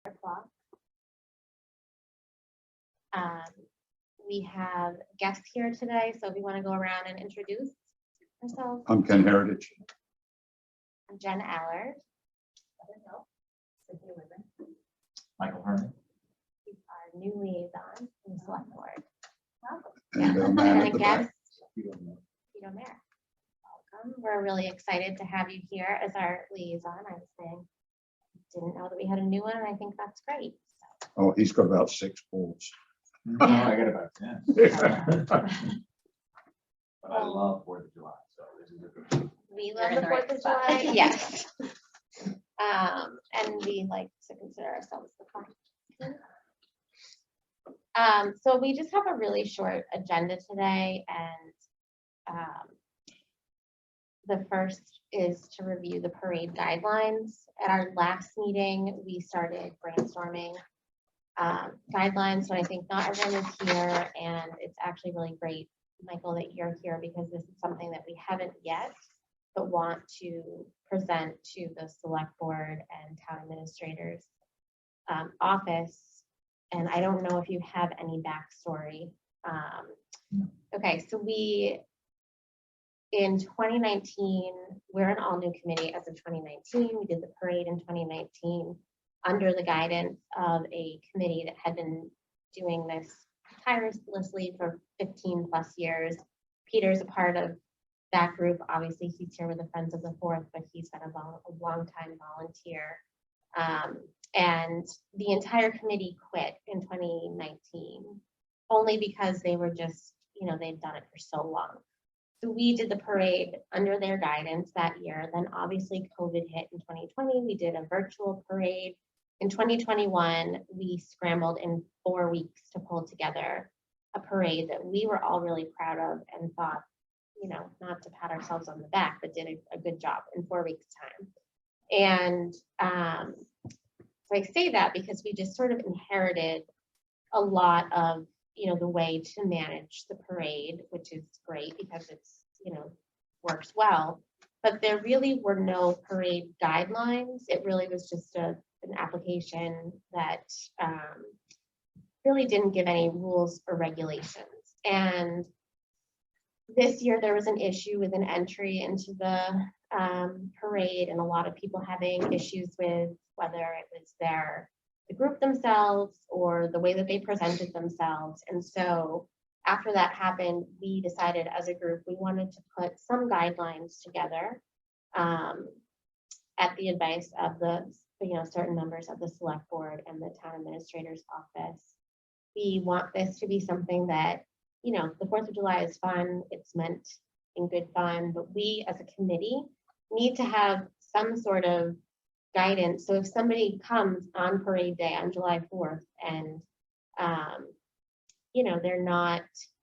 o'clock. We have guests here today, so we want to go around and introduce ourselves. I'm Ken Heritage. I'm Jen Allard. Michael Herman. He's our new liaison in the select board. And Yeah. man And at a the back. guest, Peter Mayer. Welcome. We're really excited to have you here as our liaison. I was saying, didn't know that we had a new one, and I think that's great. Oh, he's got about 6 balls. Oh, I got about 10. But I love 4th of July, so this is a good. We You're love in the the 4th right of spot. July, yes. And we like to consider ourselves the fun. So we just have a really short agenda today, and the first is to review the parade guidelines. At our last meeting, we started brainstorming guidelines, so I think not everyone is here, and it's actually really great, Michael, that you're here, because this is something that we haven't yet, but want to present to the select board and town administrators office. And I don't know if you have any backstory. Okay, so in 2019, we're an all-new committee as of 2019. We did the parade in 2019 under the guidance of a committee that had been doing this tirelessly for 15 plus years. Peter's a part of that group. Obviously, he's here with the Friends of the Fourth, but he's been a long time volunteer. And the entire committee quit in 2019, only because they were just, they'd done it for so long. So we did the parade under their guidance that year. Then obviously COVID hit in 2020. We did a virtual parade. In 2021, we scrambled in 4 weeks to pull together a parade that we were all really proud of and thought, not to pat ourselves on the back, but did a good job in 4 weeks time. And so I say that because we just sort of inherited a lot of, the way to manage the parade, which is great because it's, works well. But there really were no parade guidelines. It really was just an application that really didn't give any rules or regulations. And this year there was an issue with an entry into the parade, and a lot of people having issues with whether it was the group themselves or the way that they presented themselves. And so after that happened, we decided as a group we wanted to put some guidelines together at the advice of the certain members of the select board and the town administrator's office. We want this to be something that, the 4th of July is fun, it's meant in good fun, but we as a committee need to have some sort of guidance. So if somebody comes on parade day on July 4th and, they're not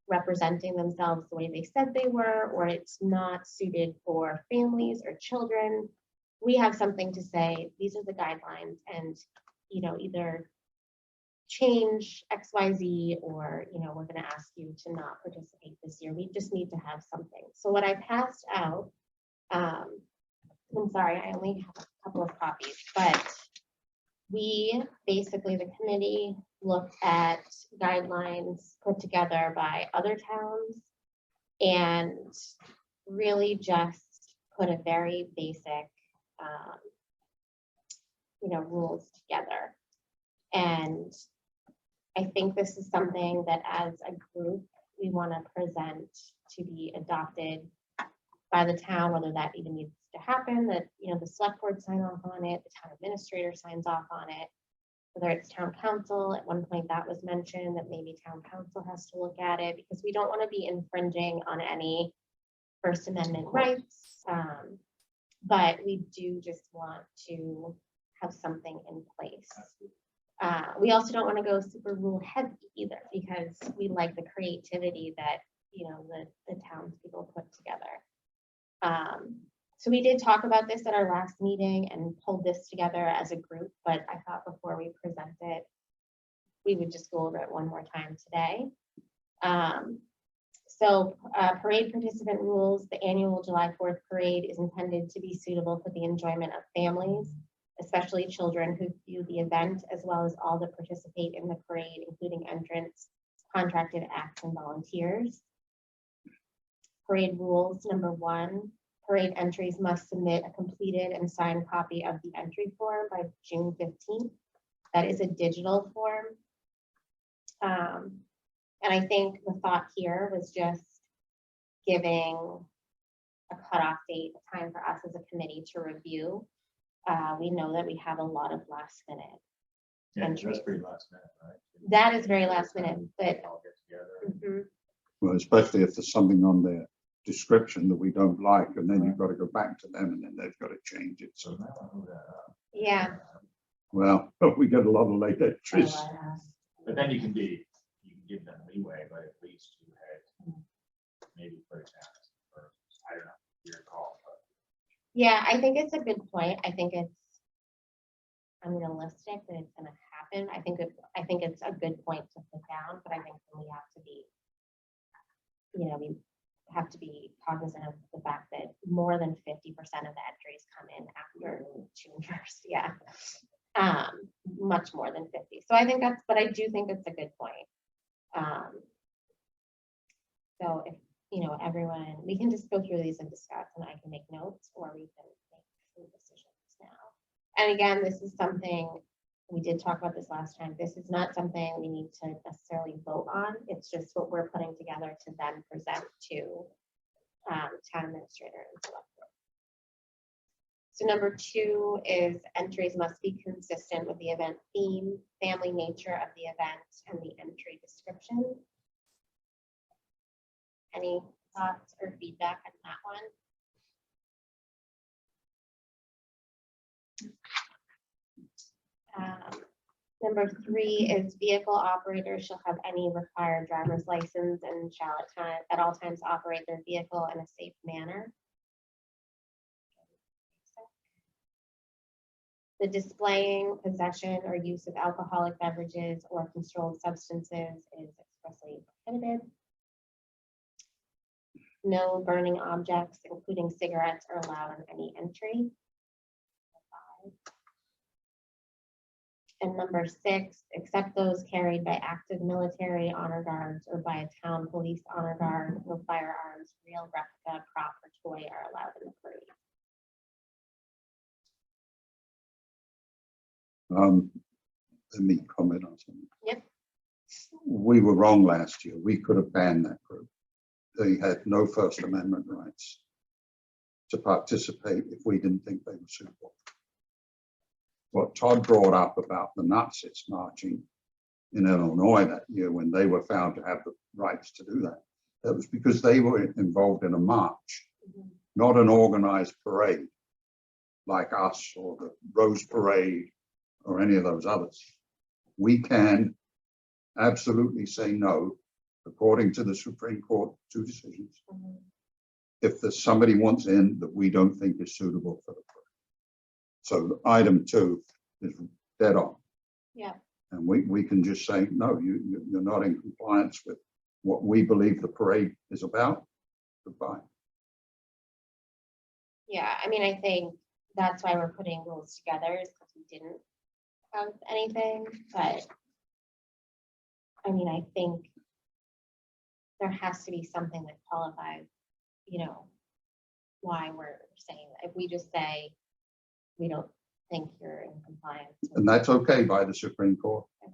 representing themselves the way they said they were, or it's not suited for families or children, we have something to say, these are the guidelines, and, either change XYZ, or, we're going to ask you to not participate this year. We just need to have something. So what I passed out, I'm sorry, I only have a couple of copies, but we basically, the committee looked at guidelines put together by other towns and really just put a very basic, rules together. And I think this is something that as a group, we want to present to be adopted by the town, whether that even needs to happen, that, the select board sign off on it, the town administrator signs off on it, whether it's town council. At one point that was mentioned that maybe town council has to look at it, because we don't want to be infringing on any First Amendment rights. But we do just want to have something in place. We also don't want to go super rule heavy either, because we like the creativity that, the townspeople put together. So we did talk about this at our last meeting and pulled this together as a group, but I thought before we present it, we would just go over it one more time today. So parade participant rules. The annual July 4th parade is intended to be suitable for the enjoyment of families especially children who view the event, as well as all that participate in the parade, including entrants, contracted acts, and volunteers. Parade rules, number 1, parade entries must submit a completed and signed copy of the entry form by June 15th. That is a digital form. And I think the thought here was just giving a cutoff date, a time for us as a committee to review. We know that we have a lot of last minute. Yeah, that's pretty last minute, right? That is very last minute, but All get together. mhm, Well, especially if there's something on their description that we don't like, and then you've got to go back to them and then they've got to change it. So So, you might want to move that up. yeah, well, we get a lot of late entries. But then you can give them leeway, but at least you had maybe put it down as the first. I don't know, your call, but yeah, I think it's a good point. I think it's unrealistic that it's gonna happen. I think it's a good point to put down, but I think we have to be, we have to be cognizant of the fact that more than 50% of the entries come in after June 1st, yeah. Much more than 50. So I think but I do think it's a good point. So if, everyone, we can just go through these and discuss, and I can make notes, or we can make some decisions now. And again, this is something, we did talk about this last time, this is not something we need to necessarily vote on. It's just what we're putting together to then present to town administrator and select board. So number 2 is entries must be consistent with the event theme, family nature of the event, and the entry description. Any thoughts or feedback on that one? Number 3 is vehicle operators shall have any required driver's license and shall at all times operate their vehicle in a safe manner. The displaying, possession, or use of alcoholic beverages or controlled substances is expressly prohibited. No burning objects, including cigarettes, are allowed on any entry. And number 6, except those carried by active military honor guards or by a town police honor guard, no firearms, real, replica, prop, or toy are allowed in the parade. Let me comment on something. Yep. We were wrong last year. We could have banned that group. They had no First Amendment rights to participate if we didn't think they were suitable. What Todd brought up about the Nazis marching in Illinois that year when they were found to have the rights to do that, that was because they were involved in a march, not an organized parade like us or the Rose Parade or any of those others. We can absolutely say no, according to the Supreme Court 2 decisions, if there's somebody wants in that we don't think is suitable for the parade. So item 2 is dead on. Yeah. And we can just say, no, you're not in compliance with what we believe the parade is about. Goodbye. Yeah, I mean, I think that's why we're putting rules together, is because we didn't have anything, but I mean, I think there has to be something that qualifies, why we're saying that. If we just say, we don't think you're in compliance. with And that's okay by the Supreme Court. Okay.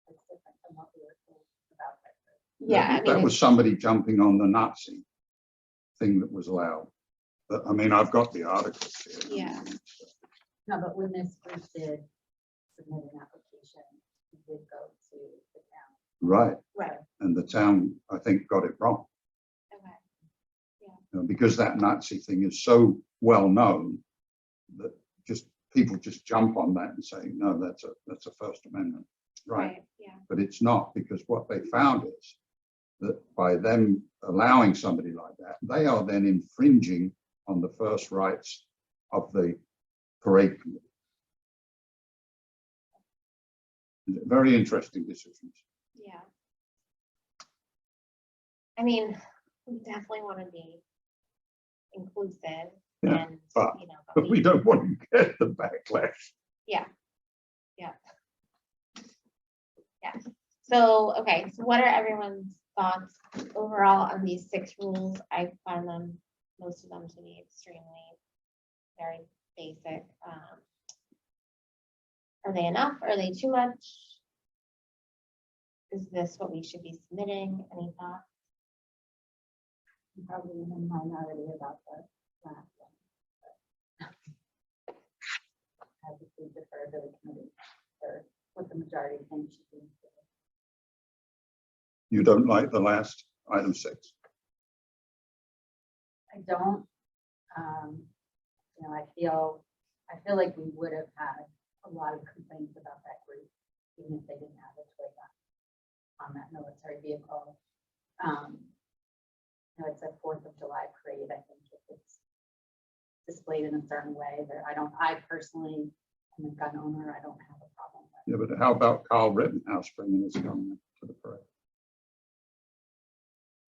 It's different than what we were told about that. Yeah, I mean, That was somebody jumping on the Nazi thing that was allowed. But I mean, I've got the articles here. Yeah. No, but when this group did submit an application, it did go to the town. Right. right, And the town, I think, got it wrong. okay, Because that Nazi thing is so well known that people just jump on that and say, no, that's a First Amendment right. right, yeah, But it's not, because what they found is that by them allowing somebody like that, they are then infringing on the first rights of the parade committee. Very interesting decisions. yeah. I mean, we definitely want to be inclusive, Yeah, And, but- you know, But we don't want to get the backlash. yeah. So, okay, so what are everyone's thoughts overall on these 6 rules? I find them, most of them to be extremely, very basic. Are they enough? Are they too much? Is this what we should be submitting? Any thoughts? I'm probably in the minority about the last one. but I would defer to the committee for what the majority thinks should be. You don't like the last item 6. I don't, you know, I feel like we would have had a lot of complaints about that group, even if they didn't have a toy gun on that military vehicle. You know, it's a 4th of July parade. I think if it's displayed in a certain way that I personally am a gun owner, I don't have a problem with. Yeah, but how about Carl Rittenhouse bringing his gun to the parade?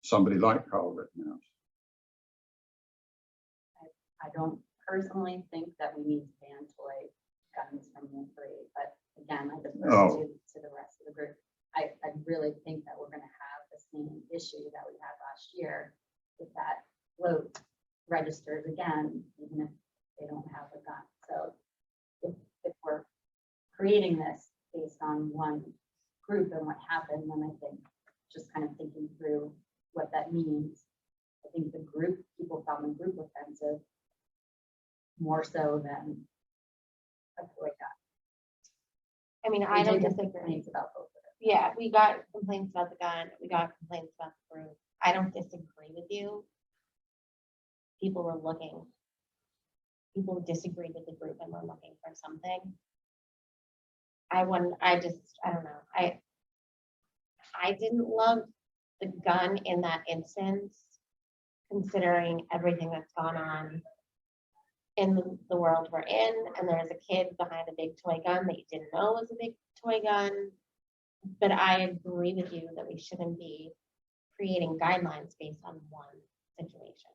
Somebody like Carl Rittenhouse. I don't personally think that we need to ban toy guns from the parade, but again, I defer Oh. to the rest of the group. I really think that we're gonna have the same issue that we had last year with that float registers again, even if they don't have a gun. So if we're creating this based on one group and what happened, then I think just kind of thinking through what that means. I think the group, people found the group offensive more so than a toy gun. I mean, I don't did get disagree. complaints about both of it. Yeah, we got complaints about the gun, we got complaints about the group. I don't disagree with you. People disagreed with the group and were looking for something. I don't know, I didn't love the gun in that instance, considering everything that's gone on in the world we're in, and there's a kid behind a big toy gun that you didn't know was a big toy gun. But I agree with you that we shouldn't be creating guidelines based on one situation.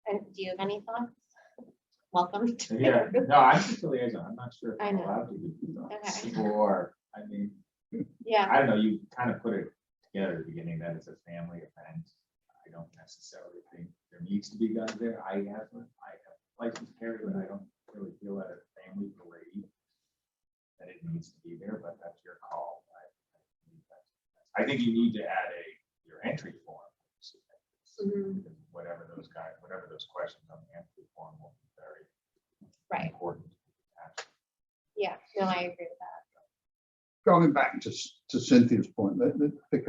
And do you have any thoughts? Welcome to. Yeah, no, I'm just a liaison. I'm not sure if I I'm know. allowed to do those. Okay. Or, I mean, Yeah, I don't know, you kind of put it together at the beginning that it's a family event. I don't necessarily think there needs to be guns there. I have license carry, but I don't really feel that a family parade that it needs to be there, but that's your call. I think you need to add your entry form. Mhm. Whatever those questions on the entry form will be very right, important. yeah, no, I agree with that. Going back to Cynthia's point, let's pick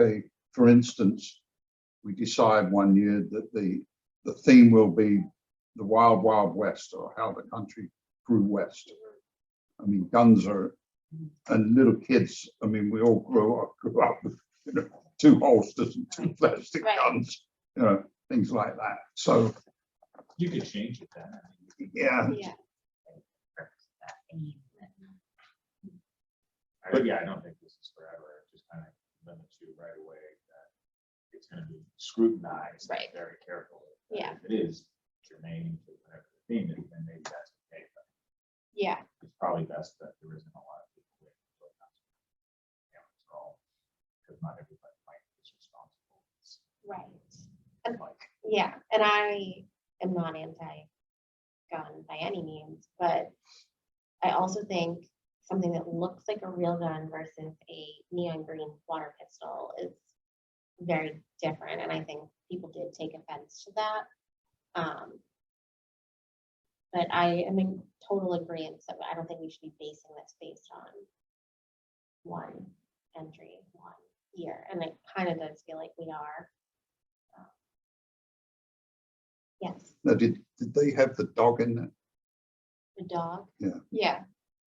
for instance, we decide one year that the theme will be the Wild Wild West, or how the country grew west. I mean, guns are, and little kids, I mean, we all grew up with, 2 holsters and 2 plastic Right. guns, things like that. So, You could change it then. yeah, Yeah, I don't think this is forever. It just kind of limits you right away that it's going to be scrutinized Right. very carefully. Yeah. If it is germane to whatever the theme is, then maybe that's okay. But yeah, it's probably best that there isn't a lot of people waiting until it comes. Because not everybody might be responsible. right. Like, Yeah, and I am not anti-gun by any means, but I also think something that looks like a real gun versus a neon green water pistol is very different, and I think people did take offense to that. But I am in total agreement that I don't think we should be basing this based on one entry, one year, and it kind of does feel like we are. Yes, now, did they have the dog in there? the dog. Yeah. Yeah,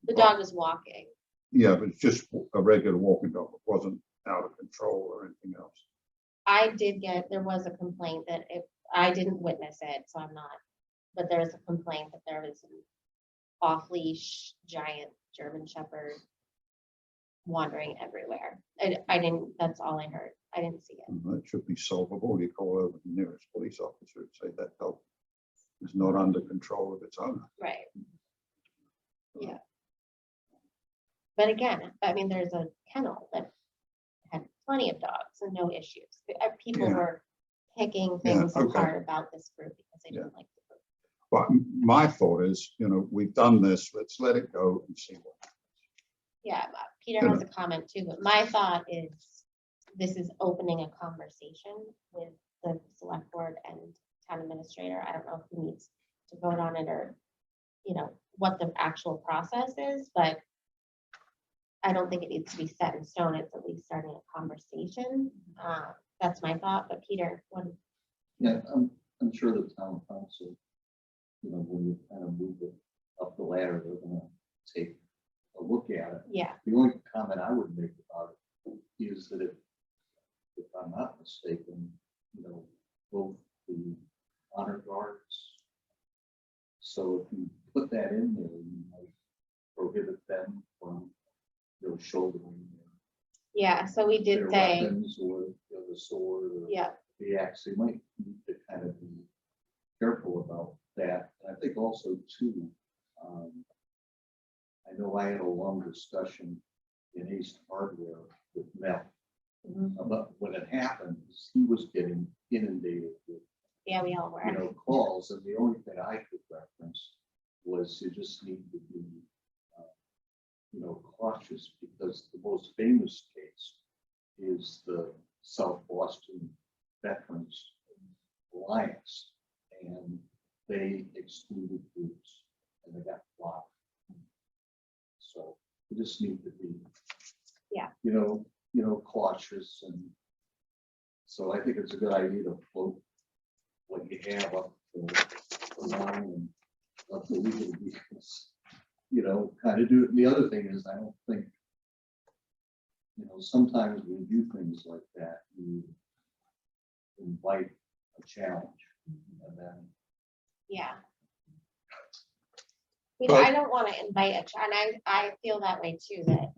the dog was walking. Yeah, but it's just a regular walking dog. It wasn't out of control or anything else. There was a complaint that I didn't witness it, so I'm not, but there was a complaint that there was an off-leash giant German Shepherd wandering everywhere. I didn't, that's all I heard. I didn't see it. And that should be solvable. You call over the nearest police officer and say that dog is not under control of its owner. Right. Yeah. But again, I mean, there's a kennel that had plenty of dogs and no issues. People Yeah. were picking Yeah, things okay. apart about this group because they didn't like the group. But my thought is, we've done this, let's let it go and see what happens. Yeah, Peter has a comment too, but my thought is this is opening a conversation with the select board and town administrator. I don't know who needs to vote on it or, what the actual process is, but I don't think it needs to be set in stone. It's at least starting a conversation. That's my thought, but Peter, what? Yeah, I'm sure the town council, when you kind of move it up the ladder, they're gonna take a look at it. Yeah, The only comment I would make about it is that if I'm not mistaken, both the honor guards. So if you put that in there, you might prohibit them from, shouldering yeah, so we did their say, weapons or the sword or yeah, the axe. They might need to kind of be careful about that. And I think also too, I know I had a long discussion in East Hardware with Mel mhm, about when it happened, he was getting inundated with, yeah, we all were. calls, and the only thing I could reference was you just need to be, cautious, because the most famous case is the South Boston Veterans Alliance, and they excluded groups and they got blocked. So we just need to be, Yeah. cautious, and so I think it's a good idea to float what you have up the line and up the legal vehicles. Kind of do it. And the other thing is, I don't think, sometimes when you do things like that, you invite a challenge, and then Yeah. Well- I don't want to invite and I feel that way too, that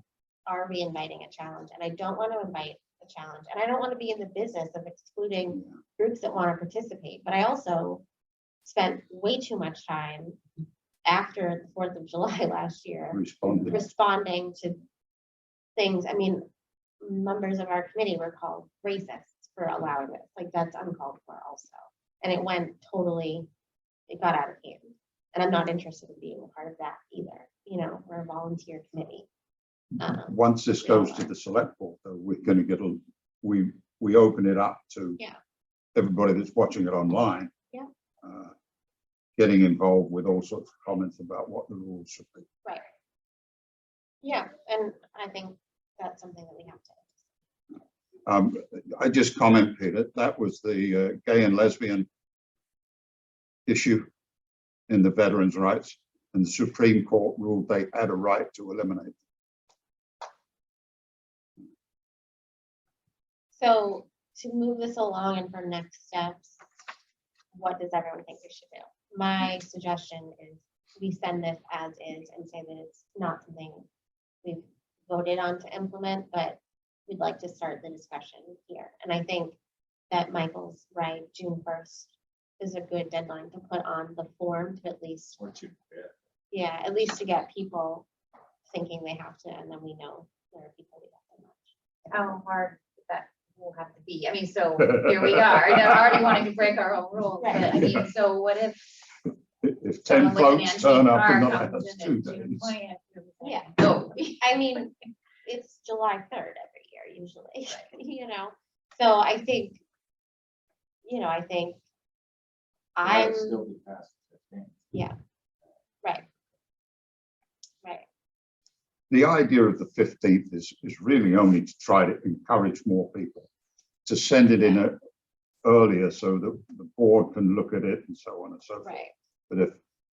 are we inviting a challenge? And I don't want to invite a challenge. And I don't want to be in the business of excluding groups that want to participate. But I also spent way too much time after the 4th of July last year responding to things. I mean, members of our committee were called racists for allowing this. Like, that's uncalled for also. And it got out of hand. And I'm not interested in being a part of that either. We're a volunteer committee. Once this goes to the select board, though, we're going to get we open it up to Yeah. everybody that's watching it online. Yeah. Getting involved with all sorts of comments about what the rules should be. Right. Yeah, and I think that's something that we have to. I just comment, Peter, that was the gay and lesbian issue in the veterans' rights, and the Supreme Court ruled they had a right to eliminate. So to move this along and for next steps, what does everyone think we should do? My suggestion is we send this as is and say that it's not something we've voted on to implement, but we'd like to start the discussion here. And I think that Michael's right, June 1st is a good deadline to put on the form to at least, Once you, at least to get people thinking they have to, and then we know there are people we have to match. How hard that will have to be. I mean, so here we are, and I'm already wanting to break our own rules, but I mean, so what if? If 10 someone with an folks turn antique up in the car comes last in 2 at June days. 20th, Yeah. No. I mean, it's July 3rd every year usually, so I think, I'm, still be past the 15th. right. The idea of the 15th is really only to try to encourage more people to send it in earlier so that the board can look at it and so on and so forth. Right, But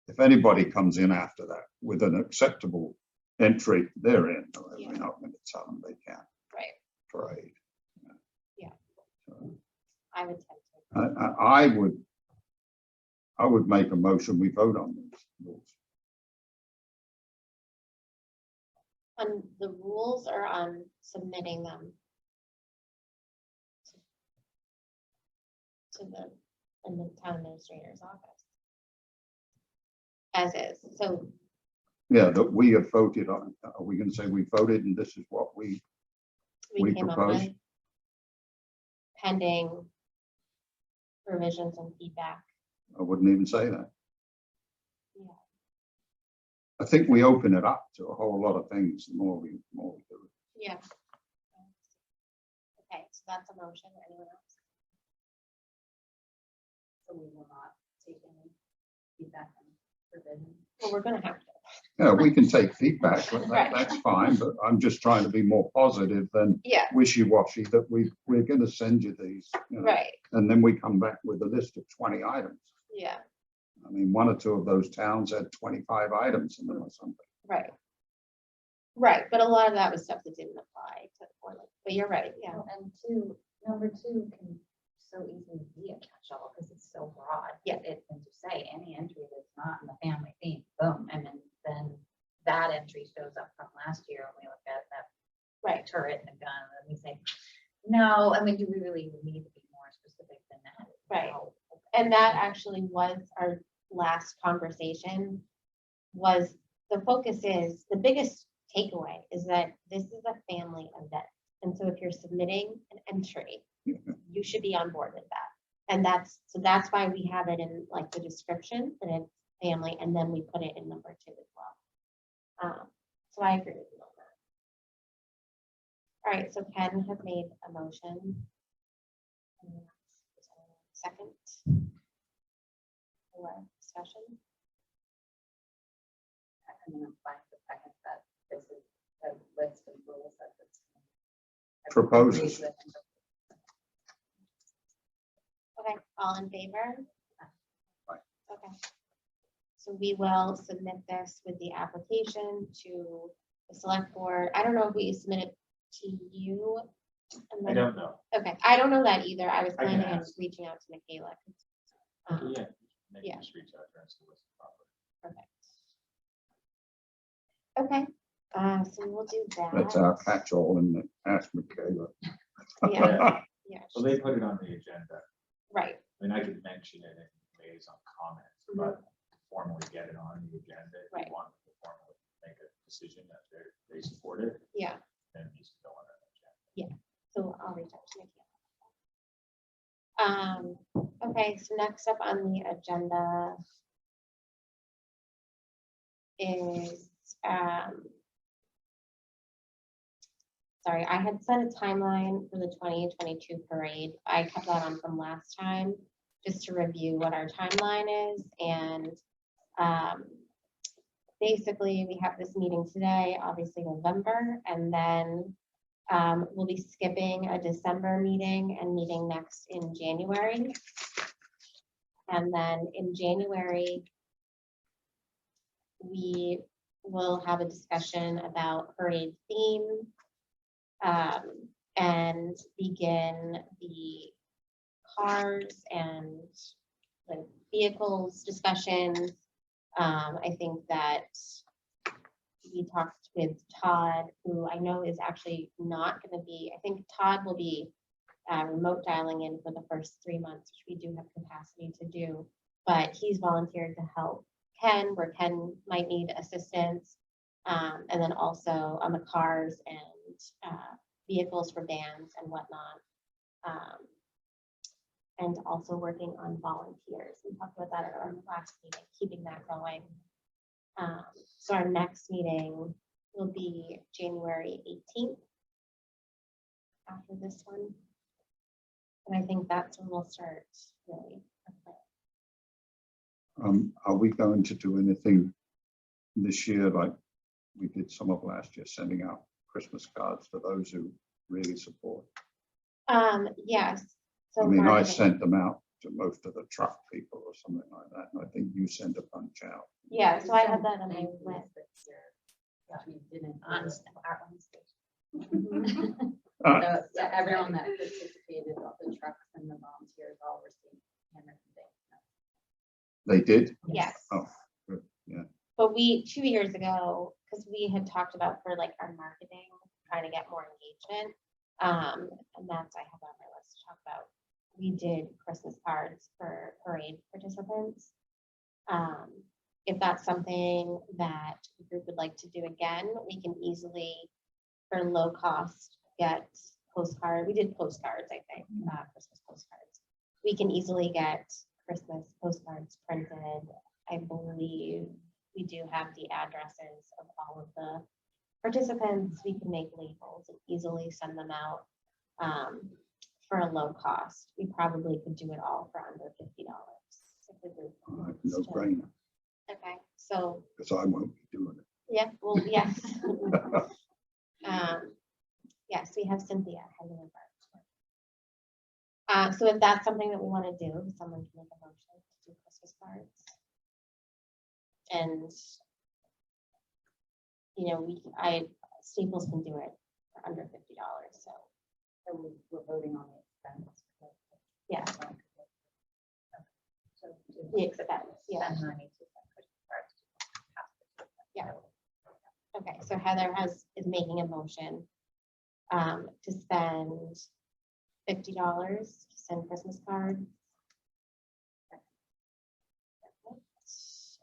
if anybody comes in after that with an acceptable entry, they're in. Yeah. We're not going to tell them they can't right. trade. Yeah. So, I would tend to. I would make a motion, we vote on these rules. on the rules or on submitting them? To the, in the town administrator's office? As is, so, Yeah, that we have voted on. Are we gonna say we voted and this is what we we came up with. proposed? Pending revisions and feedback. I wouldn't even say that. Yeah. I think we open it up to a whole lot of things, the more we do it. Yeah. Okay, so that's a motion, anyone else? So we will not take any feedback and revision. Well, we're gonna have to, Yeah, we can take feedback, but Right. that's fine, but I'm just trying to be more positive than yeah, wishy-washy that we're gonna send you these. You know, right, and then we come back with a list of 20 items. yeah, I mean, one or two of those towns had 25 items in them or something. right. Right, but a lot of that was stuff that didn't apply to, or like, but you're right, yeah, Well, and two, number two can so easily be a catch-all because it's so broad. Yeah. It can just say any entry that's not in the family theme, boom, and then that entry shows up from last year and we look at that right, turret and the gun and we say, no, I mean, do we really need to be more specific than that? Right. No. and that actually was our last conversation, was the focus is, the biggest takeaway is that this is a family event. And so if you're submitting an entry, you should be on board with that. And that's why we have it in like the description that it's family, and then we put it in number 2 as well. So I agree with you on that. All right, so Ken has made a motion. Second. For discussion. I'm gonna find the second that this is a list of rules that it's. Proposes. Okay, all in favor? Aye. Okay. So we will submit this with the application to the select board. I don't know if we submit it to you. and I then- don't know. Okay, I don't know that either. I was I can planning on ask. reaching out to Michaela. Yeah, maybe yeah. just reach out to her and see what's proper. Perfect. Okay, so we'll do that. That's our catch-all and ask Michaela. Yeah, yeah, So they put it on the agenda. right, I mean, I could mention it in liaison comments, but formally get it on the agenda. If Right. you want to formally make a decision that they support it, yeah. then it needs to go on that agenda. So I'll reach out to Michaela. Okay, so next up on the agenda is, sorry, I had set a timeline for the 2022 parade. I kept that on from last time, just to review what our timeline is. And basically, we have this meeting today, obviously November, and then we'll be skipping a December meeting and meeting next in January. And then in January, we will have a discussion about parade theme and begin the cars and the vehicles discussions. I think that we talked with Todd, who I know is actually not going to be, I think Todd will be remote dialing in for the first 3 months, which we do have capacity to do, but he's volunteered to help Ken where Ken might need assistance. And then also on the cars and vehicles for bands and whatnot. And also working on volunteers. We talked about that at our last meeting, keeping that going. So our next meeting will be January 18th. After this one. And I think that's when we'll start really. Are we going to do anything this year like we did some of last year, sending out Christmas cards to those who really support? Yes. So I mean, far, I sent them out to most of the truck people or something like that, and I think you sent a bunch out. Yeah, so I had that on my list. That we didn't. On our own stage. Uh, So, yeah, everyone that participated, all the trucks and the volunteers all received handwritten things. They did? Yes. Oh, good, yeah. But we, 2 years ago, because we had talked about for like our marketing, trying to get more engagement. And that's, I have on my list to talk about. We did Christmas cards for parade participants. If that's something that the group would like to do again, we can easily, for low cost, get postcard. We did postcards, I think, Christmas postcards. We can easily get Christmas postcards printed. I believe we do have the addresses of all of the participants. We can make labels and easily send them out for a low cost. We probably could do it all for under $50. If the group wants No to. brainer, Okay, so, because I won't be doing it. yeah, well, yes. Yes, we have Cynthia heading over. So if that's something that we want to do, someone can make a motion to do Christmas cards. And, you know, Staples can do it for under $50, so, So we're voting on the expense. yeah, So the expense, yeah. spend money to send Christmas cards to hospitals. Yeah. Okay, so Heather is making a motion to spend $50 to send Christmas cards.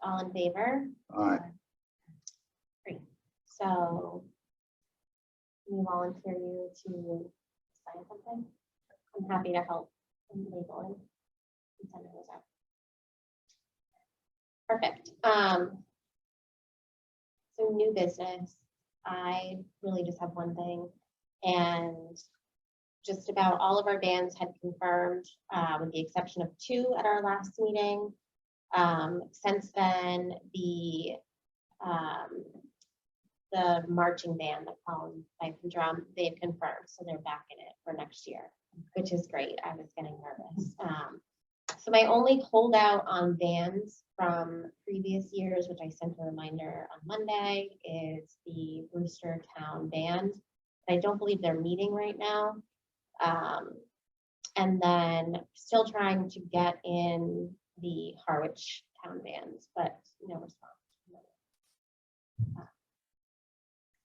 All in favor? Aye. Great. So we volunteer you to sign something. I'm happy to help in labeling and sending those out. Perfect. So new business, I really just have one thing, and just about all of our bands had confirmed, with the exception of 2 at our last meeting. Since then, the marching band, the column pipe and drum, they've confirmed, so they're back in it for next year, which is great. I was getting nervous. So my only holdout on bands from previous years, which I sent a reminder on Monday, is the Brewster Town Band. I don't believe they're meeting right now. And then still trying to get in the Harwich Town Bands, but no response.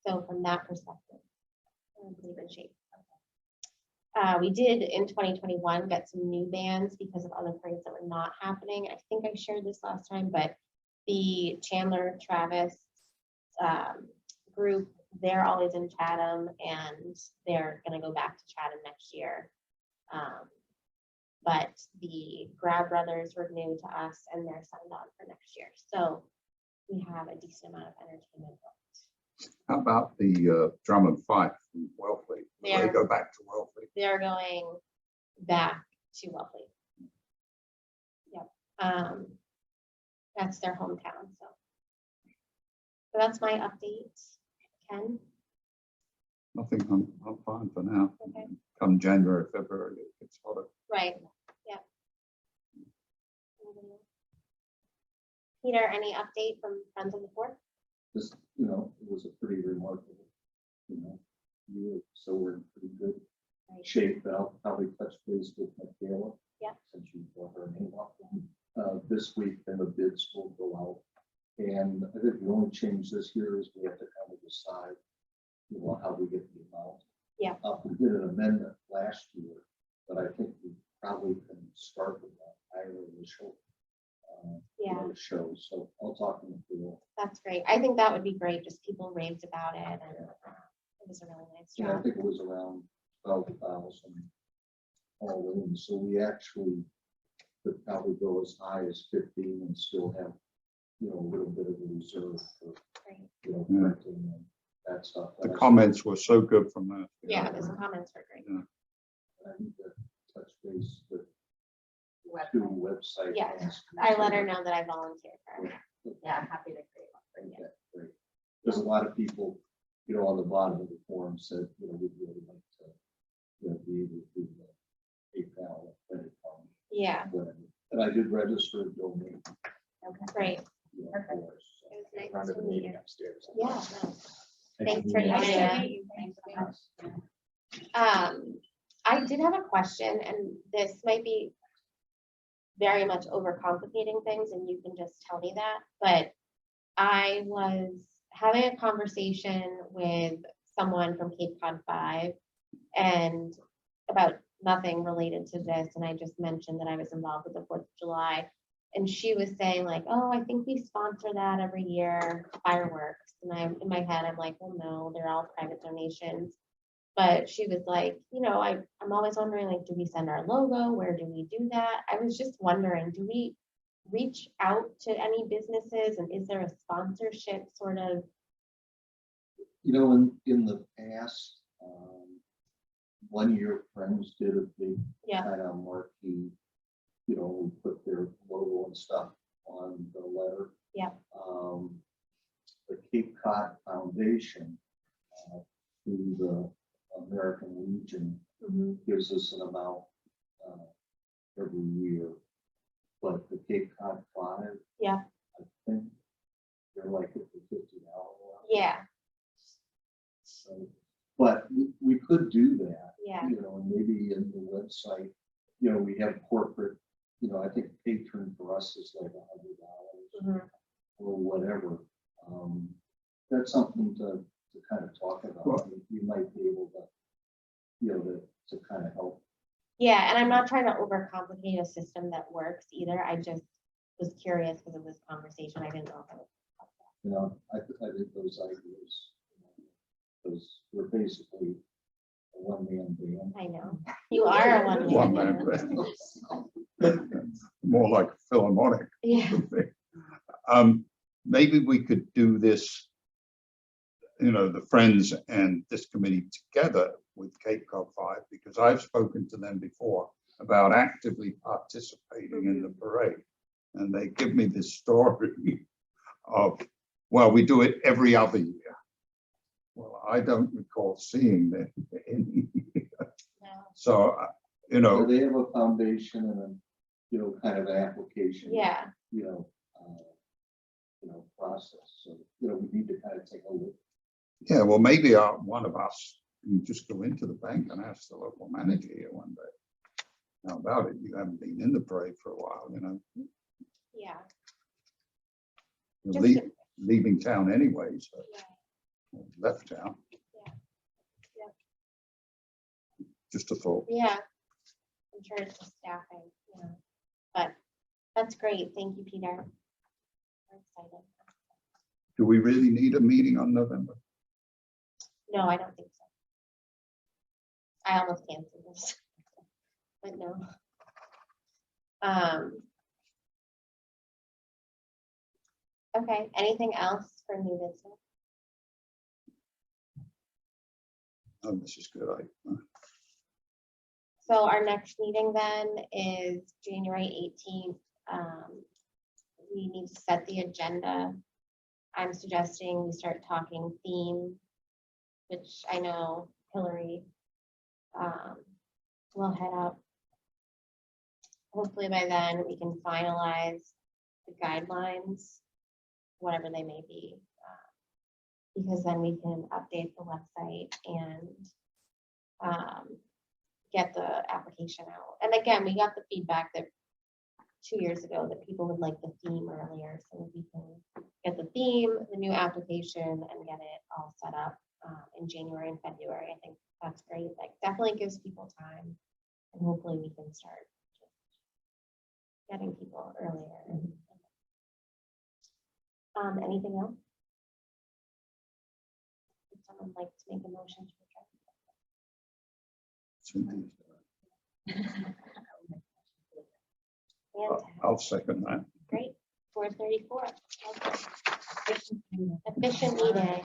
So from that perspective, we're in pretty good shape. We did in 2021 get some new bands because of other parades that were not happening. I think I shared this last time, but the Chandler Travis group, they're always in Chatham and they're gonna go back to Chatham next year. But the Grab Brothers were new to us and they're signed on for next year. So we have a decent amount of entertainment booked. How about the drum and fife from Wellfleet? Will they They're- go back to Wellfleet? They're going back to Wellfleet. Yep. That's their hometown, so. So that's my update. Ken? Nothing, I'm fine for now. Okay. Come January, February, it gets hotter. Right, yeah. Anybody else? Peter, any update from Friends of the Fourth? Just, it was a pretty remarkable, year, so we're in pretty good Right. shape. But I'll probably touch base with Michaela. Yeah. Since you brought her name up. This week, then the bids will go out. And I think the only change this year is we have to kind of decide, how we get the amount. Yeah. We did an amendment last year, but I think we probably can start with that higher initial. Yeah. Show, so I'll talk to Michaela. That's great. I think that would be great. Just people raved about it and it was a really nice Yeah, I job. think it was around 12,000 all in, so we actually could probably go as high as 15 and still have, a little bit of a reserve for, Great. printing and that stuff. The And I comments were so good from that. Yeah, those comments were great. need to touch base with Website. two website. Yeah, ones. I let her know that I volunteered for her. Yeah, I'm happy to create one for you. Okay, great. There's a lot of people, on the bottom of the forum said, we'd really like to, be able to do the PayPal credit card. Yeah, whatever. And I did register a domain. Okay. great. Perfect. It was nice Round of to the meet meeting you. upstairs. Yeah. no. Thank Thanks you. for Nice joining to us. meet you. Thanks so much. I did have a question, and this might be very much overcomplicating things, and you can just tell me that, but I was having a conversation with someone from Cape Cod 5 and about nothing related to this, and I just mentioned that I was involved with the 4th of July. And she was saying like, oh, I think we sponsor that every year, fireworks. And I'm in my head, I'm like, well, no, they're all private donations. But she was like, you know, I'm always wondering, like, do we send our logo? Where do we do that? I was just wondering, do we reach out to any businesses, and is there a sponsorship sort of? You know, in the past, 1 year Friends did a big Yeah. kind of marquee, you know, put their logo and stuff on the letter. Yeah. The Cape Cod Foundation, through the American Legion, gives us an amount every year. But the Cape Cod 5, Yeah. I think they're like at the $50. Yeah, So, but we could do that, yeah, you know, and maybe in the website, you know, we have corporate, you know, I think patron for us is like $100 mhm, or whatever. That's something to kind of talk about. Well- You might be able to, you know, to kind of help. yeah. And I'm not trying to overcomplicate a system that works either. I just was curious because of this conversation. I didn't know if I was. You know, I think those ideas, because we're basically a one-man band. I know. You are a one One man. man. More like a philharmonic. Yeah, Maybe we could do this, you know, the Friends and this committee together with Cape Cod 5, because I've spoken to them before about actively participating in the parade. And they give me this story of, well, we do it every other year. Well, I don't recall seeing them any. no, So, you So know, they have a foundation and a, you know, kind of application. yeah, You know, process. So, you know, we need to kind of take a look. yeah, well, maybe one of us can just go into the bank and ask the local manager here one day. How about it? You haven't been in the parade for a while, you know, yeah. you're Just leaving town anyway, so Yeah. left town. Yeah. Just a thought. Yeah, I'm sure it's just staffing, yeah. But that's great. Thank you, Peter. We're excited. Do we really need a meeting on November? No, I don't think so. I almost canceled this, but no. Okay, anything else for new business? Oh, this is good. So our next meeting then is January 18th. We need to set the agenda. I'm suggesting we start talking theme, which I know Hillary will head up. Hopefully by then we can finalize the guidelines, whatever they may be. Because then we can update the website and get the application out. And again, we got the feedback that 2 years ago that people would like the theme earlier, so we can get the theme, the new application, and get it all set up in January and February. I think that's great. Like, definitely gives people time, and hopefully we can start getting people earlier. Anything else? Would someone like to make a motion to adjourn? Fantastic. I'll second that. Great, 4:34. Efficient meeting.